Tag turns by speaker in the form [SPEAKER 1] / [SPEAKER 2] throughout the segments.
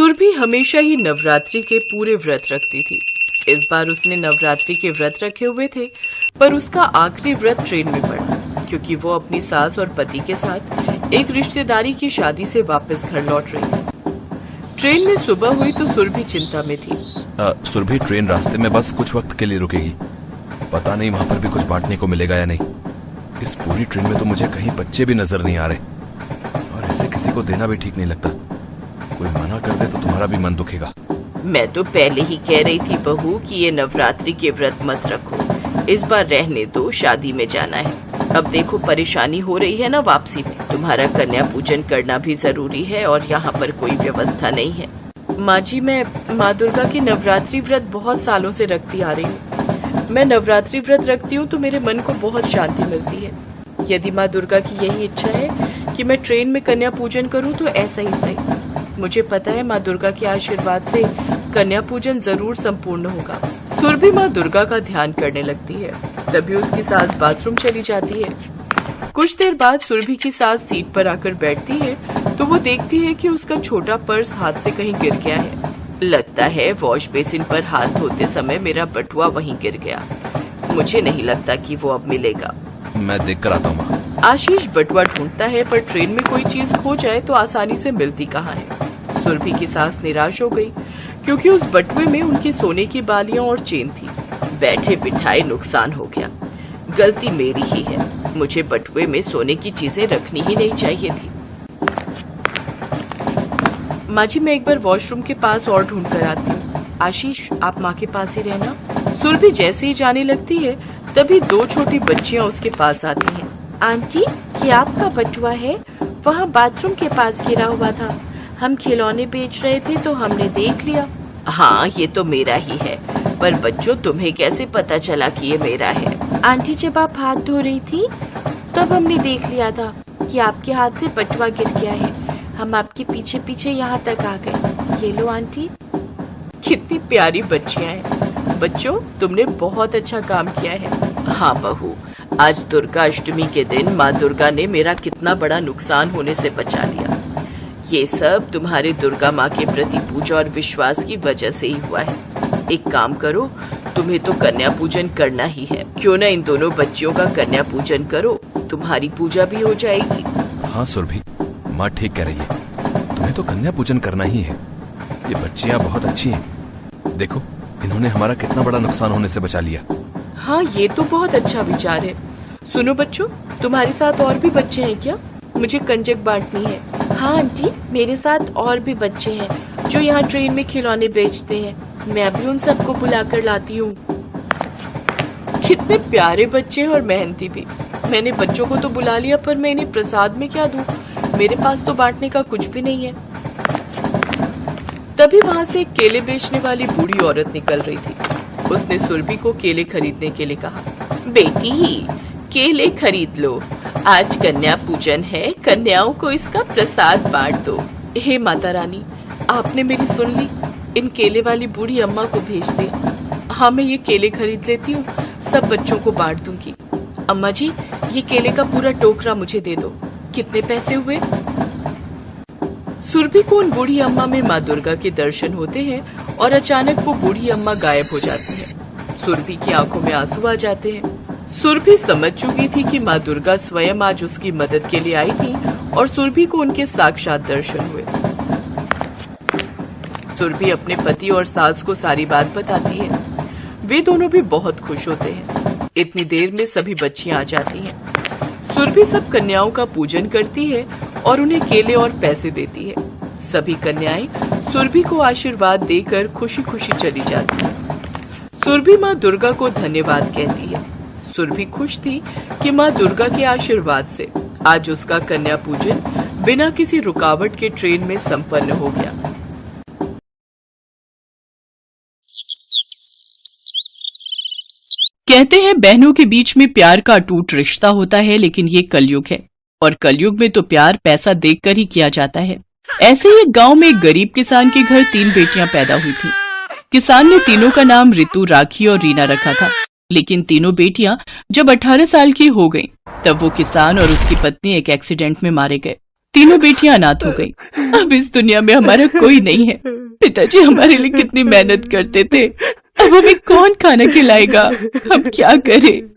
[SPEAKER 1] सुरभि हमेशा ही नवरात्रि के पूरे व्रत रखती थी। इस बार उसने नवरात्रि के व्रत रखे हुए थे, पर उसका आखिरी व्रत ट्रेन में पड़ा, क्योंकि वो अपनी सास और पति के साथ एक रिश्तेदारी की शादी से वापस घर लौट रही थी। ट्रेन में सुबह हुई तो सुरभि चिंता में थी।
[SPEAKER 2] सुरभि, ट्रेन रास्ते में बस कुछ वक्त के लिए रुकेगी। पता नहीं वहाँ पर भी कुछ बांटने को मिलेगा या नहीं। इस पूरी ट्रेन में तो मुझे कहीं बच्चे भी नजर नहीं आ रहे, और ऐसे किसी को देना भी ठीक नहीं लगता। कोई मना कर दे तो तुम्हारा भी मन दुखेगा।
[SPEAKER 1] मैं तो पहले ही कह रही थी बहू कि ये नवरात्रि के व्रत मत रखो, इस बार रहने दो, शादी में जाना है। अब देखो परेशानी हो रही है ना वापसी में, तुम्हारा कन्या पूजन करना भी जरूरी है और यहाँ पर कोई व्यवस्था नहीं है। माँ जी, मैं माँ दुर्गा के नवरात्रि व्रत बहुत सालों से रखती आ रही हूँ। मैं नवरात्रि व्रत रखती हूँ तो मेरे मन को बहुत शांति मिलती है। यदि माँ दुर्गा की यही इच्छा है कि मैं ट्रेन में कन्या पूजन करूँ तो ऐसा ही सही। मुझे पता है माँ दुर्गा के आशीर्वाद से कन्या पूजन जरूर संपूर्ण होगा। सुरभि माँ दुर्गा का ध्यान करने लगती है। तभी उसकी सास बाथरूम चली जाती है। कुछ देर बाद सुरभि की सास सीट पर आकर बैठती है तो वो देखती है कि उसका छोटा पर्स हाथ से कहीं गिर गया है। लगता है वॉश बेसिन पर हाथ धोते समय मेरा बटुआ वहीं गिर गया। मुझे नहीं लगता कि वो अब मिलेगा।
[SPEAKER 2] मैं देख कर आता हूँ माँ।
[SPEAKER 1] आशीष बटुआ ढूंढता है, पर ट्रेन में कोई चीज खो जाए तो आसानी से मिलती कहाँ है। सुरभि की सास निराश हो गई, क्योंकि उस बटुए में उनकी सोने की बालियां और चेन थी। बैठे बिठाए नुकसान हो गया। गलती मेरी ही है, मुझे बटुए में सोने की चीजें रखनी ही नहीं चाहिए थी। माँ जी, मैं एक बार वॉशरूम के पास और ढूंढ कर आती हूँ। आशीष, आप माँ के पास ही रहना। सुरभि जैसे ही जाने लगती है तभी दो छोटी बच्चियाँ उसके पास आती हैं। आंटी, ये आपका बटुआ है? वहाँ बाथरूम के पास गिरा हुआ था। हम खिलौने बेच रहे थे तो हमने देख लिया। हाँ, ये तो मेरा ही है, पर बच्चों तुम्हें कैसे पता चला कि ये मेरा है? आंटी, जब आप हाथ धो रही थी तब हमने देख लिया था कि आपके हाथ से बटुआ गिर गया है। हम आपके पीछे पीछे यहाँ तक आ गए। ये लो आंटी। कितनी प्यारी बच्चियाँ हैं। बच्चों, तुमने बहुत अच्छा काम किया है। हाँ बहू, आज दुर्गा अष्टमी के दिन माँ दुर्गा ने मेरा कितना बड़ा नुकसान होने से बचा लिया। ये सब तुम्हारे दुर्गा माँ के प्रति पूजा और विश्वास की वजह से ही हुआ है। एक काम करो, तुम्हें तो कन्या पूजन करना ही है। क्यों न इन दोनों बच्चियों का कन्या पूजन करो, तुम्हारी पूजा भी हो जाएगी।
[SPEAKER 2] हाँ सुरभि, माँ ठीक कह रही है। तुम्हें तो कन्या पूजन करना ही है। ये बच्चियाँ बहुत अच्छी हैं। देखो, इन्होंने हमारा कितना बड़ा नुकसान होने से बचा लिया।
[SPEAKER 1] हाँ, ये तो बहुत अच्छा विचार है। सुनो बच्चों, तुम्हारे साथ और भी बच्चे हैं क्या? मुझे कंजक बांटनी है। हाँ आंटी, मेरे साथ और भी बच्चे हैं जो यहाँ ट्रेन में खिलौने बेचते हैं। मैं अभी उन सबको बुला कर लाती हूँ। कितने प्यारे बच्चे हैं और मेहनती भी। मैंने बच्चों को तो बुला लिया, पर मैं इन्हें प्रसाद में क्या दूँ? मेरे पास तो बांटने का कुछ भी नहीं है। तभी वहाँ से एक केले बेचने वाली बूढ़ी औरत निकल रही थी। उसने सुरभि को केले खरीदने के लिए कहा। बेटी, केले खरीद लो, आज कन्या पूजन है, कन्याओं को इसका प्रसाद बांट दो। हे माता रानी, आपने मेरी सुन ली। इन केले वाली बूढ़ी अम्मा को भेज दे। हाँ, मैं ये केले खरीद लेती हूँ, सब बच्चों को बांट दूंगी। अम्मा जी, ये केले का पूरा टोकरा मुझे दे दो। कितने पैसे हुए? सुरभि को उन बूढ़ी अम्मा में माँ दुर्गा के दर्शन होते हैं और अचानक वो बूढ़ी अम्मा गायब हो जाती है। सुरभि की आंखों में आंसू आ जाते हैं। सुरभि समझ चुकी थी कि माँ दुर्गा स्वयं आज उसकी मदद के लिए आई थी और सुरभि को उनके साक्षात दर्शन हुए। सुरभि अपने पति और सास को सारी बात बताती है। वे दोनों भी बहुत खुश होते हैं। इतनी देर में सभी बच्चियां आ जाती हैं। सुरभि सब कन्याओं का पूजन करती है और उन्हें केले और पैसे देती है। सभी कन्याएं सुरभि को आशीर्वाद देकर खुशी खुशी चली जाती हैं। सुरभि माँ दुर्गा को धन्यवाद कहती है। सुरभि खुश थी कि माँ दुर्गा के आशीर्वाद से आज उसका कन्या पूजन बिना किसी रुकावट के ट्रेन में संपन्न हो गया। कहते हैं बहनों के बीच में प्यार का अटूट रिश्ता होता है, लेकिन ये कलयुग है और कलयुग में तो प्यार पैसा देखकर ही किया जाता है। ऐसे ही एक गांव में एक गरीब किसान के घर 3 बेटियां पैदा हुई थी। किसान ने तीनों का नाम रितु, राखी और रीना रखा था। लेकिन तीनों बेटियां जब 18 साल की हो गईं, तब वो किसान और उसकी पत्नी एक एक्सीडेंट में मारे गए। तीनों बेटियां अनाथ हो गई। अब इस दुनिया में हमारा कोई नहीं है। पिताजी हमारे लिए कितनी मेहनत करते थे, अब हमें कौन खाना खिलाएगा, हम क्या करें।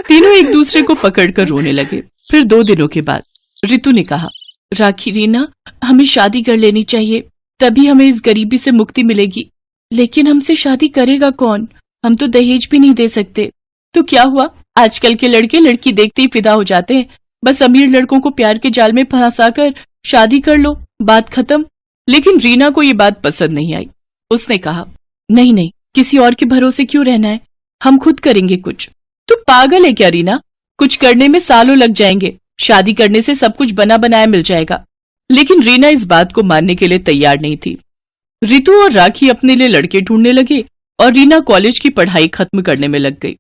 [SPEAKER 1] तीनों एक दूसरे को पकड़कर रोने लगे। फिर 2 दिनों के बाद रितु ने कहा, राखी रीना, हमें शादी कर लेनी चाहिए, तभी हमें इस गरीबी से मुक्ति मिलेगी। लेकिन हमसे शादी करेगा कौन? हम तो दहेज भी नहीं दे सकते। तो क्या हुआ, आजकल के लड़के लड़की देखते ही फिदा हो जाते हैं। बस अमीर लड़कों को प्यार के जाल में फंसाकर शादी कर लो, बात खत्म। लेकिन रीना को ये बात पसंद नहीं आई। उसने कहा, नहीं नहीं, किसी और के भरोसे क्यों रहना है, हम खुद करेंगे कुछ। तू पागल है क्या रीना? कुछ करने में सालों लग जाएंगे, शादी करने से सब कुछ बना बनाया मिल जाएगा। लेकिन रीना इस बात को मानने के लिए तैयार नहीं थी। रितु और राखी अपने लिए लड़के ढूंढने लगे और रीना कॉलेज की पढ़ाई खत्म करने में लग गई।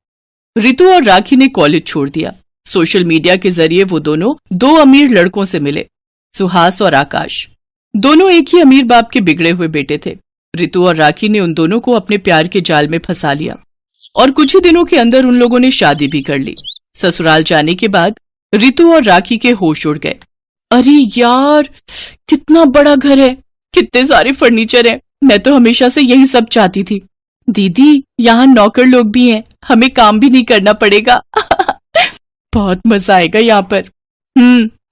[SPEAKER 1] रितु और राखी ने कॉलेज छोड़ दिया। सोशल मीडिया के जरिए वो दोनों 2 अमीर लड़कों से मिले, सुहास और आकाश। दोनों एक ही अमीर बाप के बिगड़े हुए बेटे थे। रितु और राखी ने उन दोनों को अपने प्यार के जाल में फंसा लिया और कुछ ही दिनों के अंदर उन लोगों ने शादी भी कर ली। ससुराल जाने के बाद रितु और राखी के होश उड़ गए। अरे यार, कितना बड़ा घर है, कितने सारे फर्नीचर हैं। मैं तो हमेशा से यही सब चाहती थी। दीदी, यहाँ नौकर लोग भी हैं, हमें काम भी नहीं करना पड़ेगा। बहुत मजा आएगा यहाँ पर।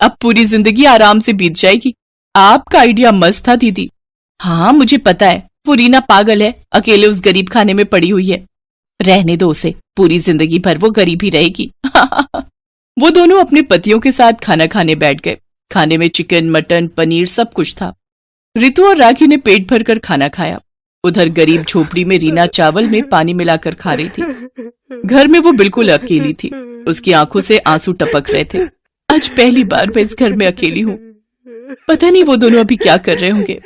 [SPEAKER 1] अब पूरी जिंदगी आराम से बीत जाएगी। आपका आइडिया मस्त था दीदी। हाँ, मुझे पता है, वो रीना पागल है, अकेले उस गरीब खाने में पड़ी हुई है। रहने दो उसे, पूरी जिंदगी भर वो गरीब ही रहेगी। वो दोनों अपने पतियों के साथ खाना खाने बैठ गए। खाने में चिकन, मटन, पनीर सब कुछ था। रितु और राखी ने पेट भर कर खाना खाया। उधर गरीब झोपड़ी में रीना चावल में पानी मिलाकर खा रही थी। घर में वो बिल्कुल अकेली थी। उसकी आंखों से आंसू टपक रहे थे। आज पहली बार मैं इस घर में अकेली हूँ। पता नहीं वो दोनों अभी क्या कर रहे होंगे।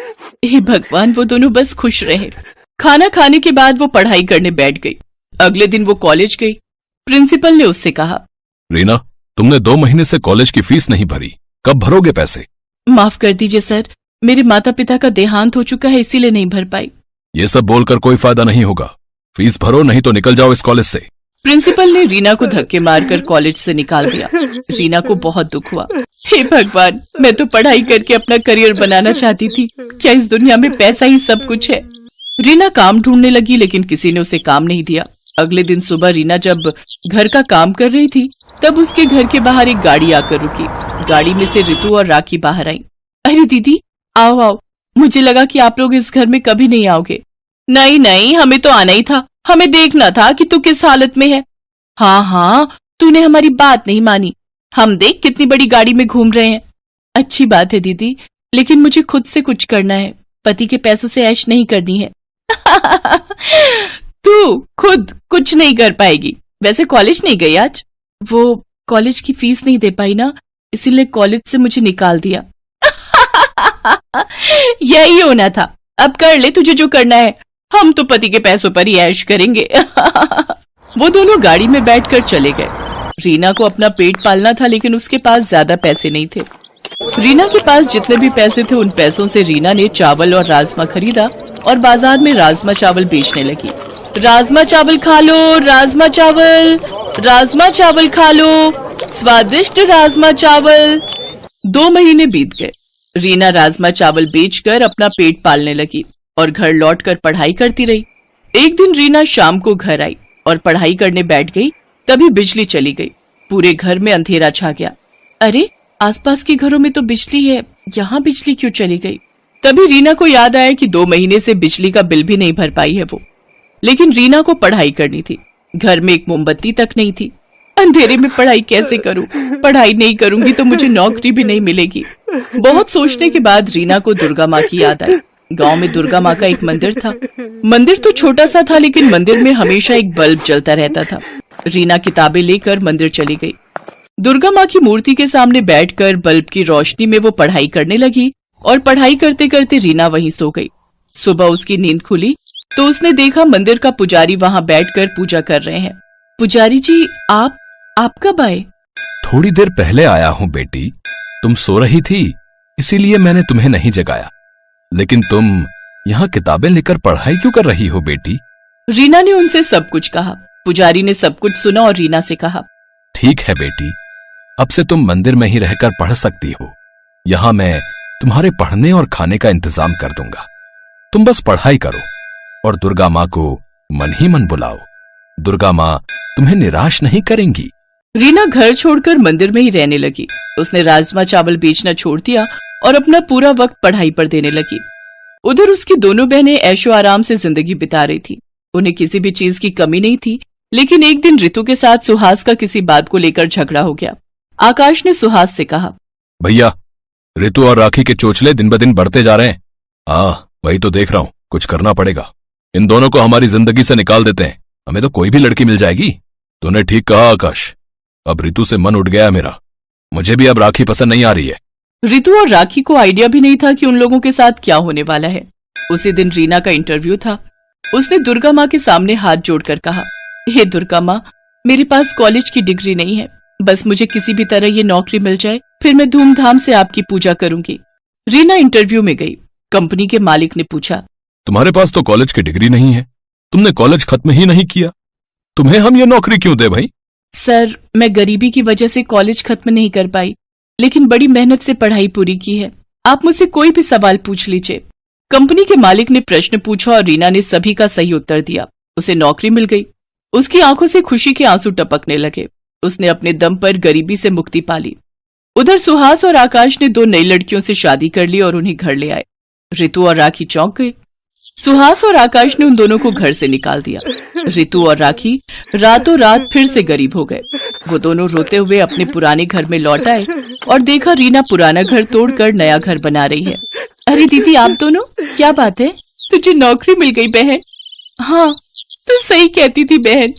[SPEAKER 1] हे भगवान, वो दोनों बस खुश रहे। खाना खाने के बाद वो पढ़ाई करने बैठ गई। अगले दिन वो कॉलेज गई। प्रिंसिपल ने उससे कहा,
[SPEAKER 2] रीना, तुमने 2 महीने से कॉलेज की फीस नहीं भरी, कब भरोगे पैसे?
[SPEAKER 1] माफ कर दीजिए सर, मेरे माता पिता का देहांत हो चुका है, इसीलिए नहीं भर पाई।
[SPEAKER 2] ये सब बोलकर कोई फायदा नहीं होगा। फीस भरो, नहीं तो निकल जाओ इस कॉलेज से।
[SPEAKER 1] प्रिंसिपल ने रीना को धक्के मारकर कॉलेज से निकाल दिया। रीना को बहुत दुख हुआ। हे भगवान, मैं तो पढ़ाई करके अपना करियर बनाना चाहती थी, क्या इस दुनिया में पैसा ही सब कुछ है। रीना काम ढूंढने लगी, लेकिन किसी ने उसे काम नहीं दिया। अगले दिन सुबह रीना जब घर का काम कर रही थी, तब उसके घर के बाहर एक गाड़ी आकर रुकी। गाड़ी में से रितु और राखी बाहर आई। अरे दीदी, आओ आओ, मुझे लगा कि आप लोग इस घर में कभी नहीं आओगे। नहीं नहीं, हमें तो आना ही था, हमें देखना था कि तू किस हालत में है। हाँ हाँ, तूने हमारी बात नहीं मानी। हम देख कितनी बड़ी गाड़ी में घूम रहे हैं। अच्छी बात है दीदी, लेकिन मुझे खुद से कुछ करना है, पति के पैसों से ऐश नहीं करनी है। तू खुद कुछ नहीं कर पाएगी। वैसे कॉलेज नहीं गई आज? वो कॉलेज की फीस नहीं दे पाई ना, इसीलिए कॉलेज से मुझे निकाल दिया। यही होना था। अब कर ले तुझे जो करना है, हम तो पति के पैसों पर ही ऐश करेंगे। वो दोनों गाड़ी में बैठकर चले गए। रीना को अपना पेट पालना था, लेकिन उसके पास ज्यादा पैसे नहीं थे। रीना के पास जितने भी पैसे थे, उन पैसों से रीना ने चावल और राजमा खरीदा और बाजार में राजमा चावल बेचने लगी। राजमा चावल खा लो, राजमा चावल खा लो, स्वादिष्ट राजमा चावल। 2 महीने बीत गए। रीना राजमा चावल बेचकर अपना पेट पालने लगी और घर लौटकर पढ़ाई करती रही। एक दिन रीना शाम को घर आई और पढ़ाई करने बैठ गई। तभी बिजली चली गई। पूरे घर में अंधेरा छा गया। अरे, आसपास के घरों में तो बिजली है, यहाँ बिजली क्यों चली गई? तभी रीना को याद आया कि 2 महीने से बिजली का बिल भी नहीं भर पाई है वो। लेकिन रीना को पढ़ाई करनी थी। घर में एक मोमबत्ती तक नहीं थी। अंधेरे में पढ़ाई कैसे करूं? पढ़ाई नहीं करूंगी तो मुझे नौकरी भी नहीं मिलेगी। बहुत सोचने के बाद रीना को दुर्गा माँ की याद आई। गांव में दुर्गा माँ का एक मंदिर था। मंदिर तो छोटा सा था, लेकिन मंदिर में हमेशा एक बल्ब जलता रहता था। रीना किताबें लेकर मंदिर चली गई। दुर्गा माँ की मूर्ति के सामने बैठकर बल्ब की रोशनी में वो पढ़ाई करने लगी और पढ़ाई करते करते रीना वहीं सो गई। सुबह उसकी नींद खुली तो उसने देखा मंदिर का पुजारी वहां बैठकर पूजा कर रहे हैं। पुजारी जी, आप कब आए?
[SPEAKER 2] थोड़ी देर पहले आया हूँ बेटी। तुम सो रही थी, इसीलिए मैंने तुम्हें नहीं जगाया। लेकिन तुम यहाँ किताबें लेकर पढ़ाई क्यों कर रही हो बेटी?
[SPEAKER 1] रीना ने उनसे सब कुछ कहा। पुजारी ने सब कुछ सुना और रीना से कहा,
[SPEAKER 2] ठीक है बेटी, अब से तुम मंदिर में ही रहकर पढ़ सकती हो। यहां मैं तुम्हारे पढ़ने और खाने का इंतजाम कर दूंगा। तुम बस पढ़ाई करो और दुर्गा माँ को मन ही मन बुलाओ। दुर्गा माँ तुम्हें निराश नहीं करेंगी।
[SPEAKER 1] रीना घर छोड़कर मंदिर में ही रहने लगी। उसने राजमा चावल बेचना छोड़ दिया और अपना पूरा वक्त पढ़ाई पर देने लगी। उधर उसकी दोनों बहनें ऐशो आराम से जिंदगी बिता रही थी। उन्हें किसी भी चीज की कमी नहीं थी। लेकिन एक दिन रितु के साथ सुहास का किसी बात को लेकर झगड़ा हो गया। आकाश ने सुहास से कहा,
[SPEAKER 2] भैया, रितु और राखी के चोचले दिन ब दिन बढ़ते जा रहे हैं। हाँ, वही तो देख रहा हूं। कुछ करना पड़ेगा। इन दोनों को हमारी जिंदगी से निकाल देते हैं। हमें तो कोई भी लड़की मिल जाएगी। तूने ठीक कहा आकाश। अब रितु से मन उठ गया है मेरा। मुझे भी अब राखी पसंद नहीं आ रही है।
[SPEAKER 1] रितु और राखी को आइडिया भी नहीं था कि उन लोगों के साथ क्या होने वाला है। उसी दिन रीना का इंटरव्यू था। उसने दुर्गा माँ के सामने हाथ जोड़कर कहा, हे दुर्गा माँ, मेरे पास कॉलेज की डिग्री नहीं है। बस मुझे किसी भी तरह ये नौकरी मिल जाए, फिर मैं धूमधाम से आपकी पूजा करूंगी। रीना इंटरव्यू में गई। कंपनी के मालिक ने पूछा,
[SPEAKER 2] तुम्हारे पास तो कॉलेज की डिग्री नहीं है। तुमने कॉलेज खत्म ही नहीं किया। तुम्हें हम ये नौकरी क्यों दे भाई?
[SPEAKER 1] सर, मैं गरीबी की वजह से कॉलेज खत्म नहीं कर पाई, लेकिन बड़ी मेहनत से पढ़ाई पूरी की है। आप मुझसे कोई भी सवाल पूछ लीजिए। कंपनी के मालिक ने प्रश्न पूछा और रीना ने सभी का सही उत्तर दिया। उसे नौकरी मिल गई। उसकी आंखों से खुशी के आंसू टपकने लगे। उसने अपने दम पर गरीबी से मुक्ति पाली। उधर सुहास और आकाश ने दो नई लड़कियों से शादी कर ली और उन्हें घर ले आए। रितु और राखी चौंक गई। सुहास और आकाश ने उन दोनों को घर से निकाल दिया। रितु और राखी रातों रात फिर से गरीब हो गए। वो दोनों रोते हुए अपने पुराने घर में लौट आए और देखा रीना पुराना घर तोड़कर नया घर बना रही है। अरे दीदी, आप दोनों, क्या बात है? तुझे नौकरी मिल गई बहन। हाँ, तू सही कहती थी बहन।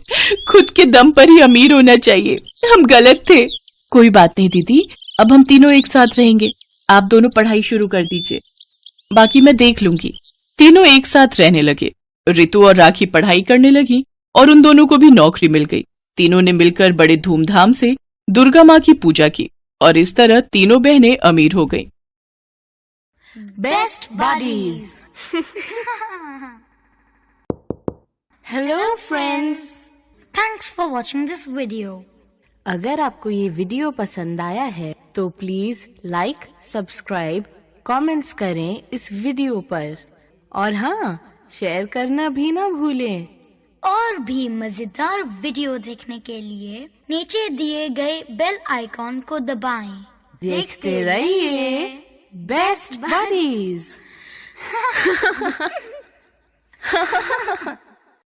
[SPEAKER 1] खुद के दम पर ही अमीर होना चाहिए। हम गलत थे। कोई बात नहीं दीदी, अब हम तीनों एक साथ रहेंगे। आप दोनों पढ़ाई शुरू कर दीजिए, बाकी मैं देख लूंगी। तीनों एक साथ रहने लगे। रितु और राखी पढ़ाई करने लगी और उन दोनों को भी नौकरी मिल गई। तीनों ने मिलकर बड़े धूमधाम से दुर्गा माँ की पूजा की और इस तरह तीनों बहनें अमीर हो गईं।
[SPEAKER 3] Best buddies. Hello friends. Thanks for watching this video.
[SPEAKER 4] अगर आपको ये वीडियो पसंद आया है तो प्लीज लाइक, सब्सक्राइब, कमेंट्स करें इस वीडियो पर और हाँ, शेयर करना भी ना भूलें।
[SPEAKER 3] और भी मजेदार वीडियो देखने के लिए नीचे दिए गए बेल आइकॉन को दबाएं।
[SPEAKER 4] देखते रहिए बेस्ट बडीज।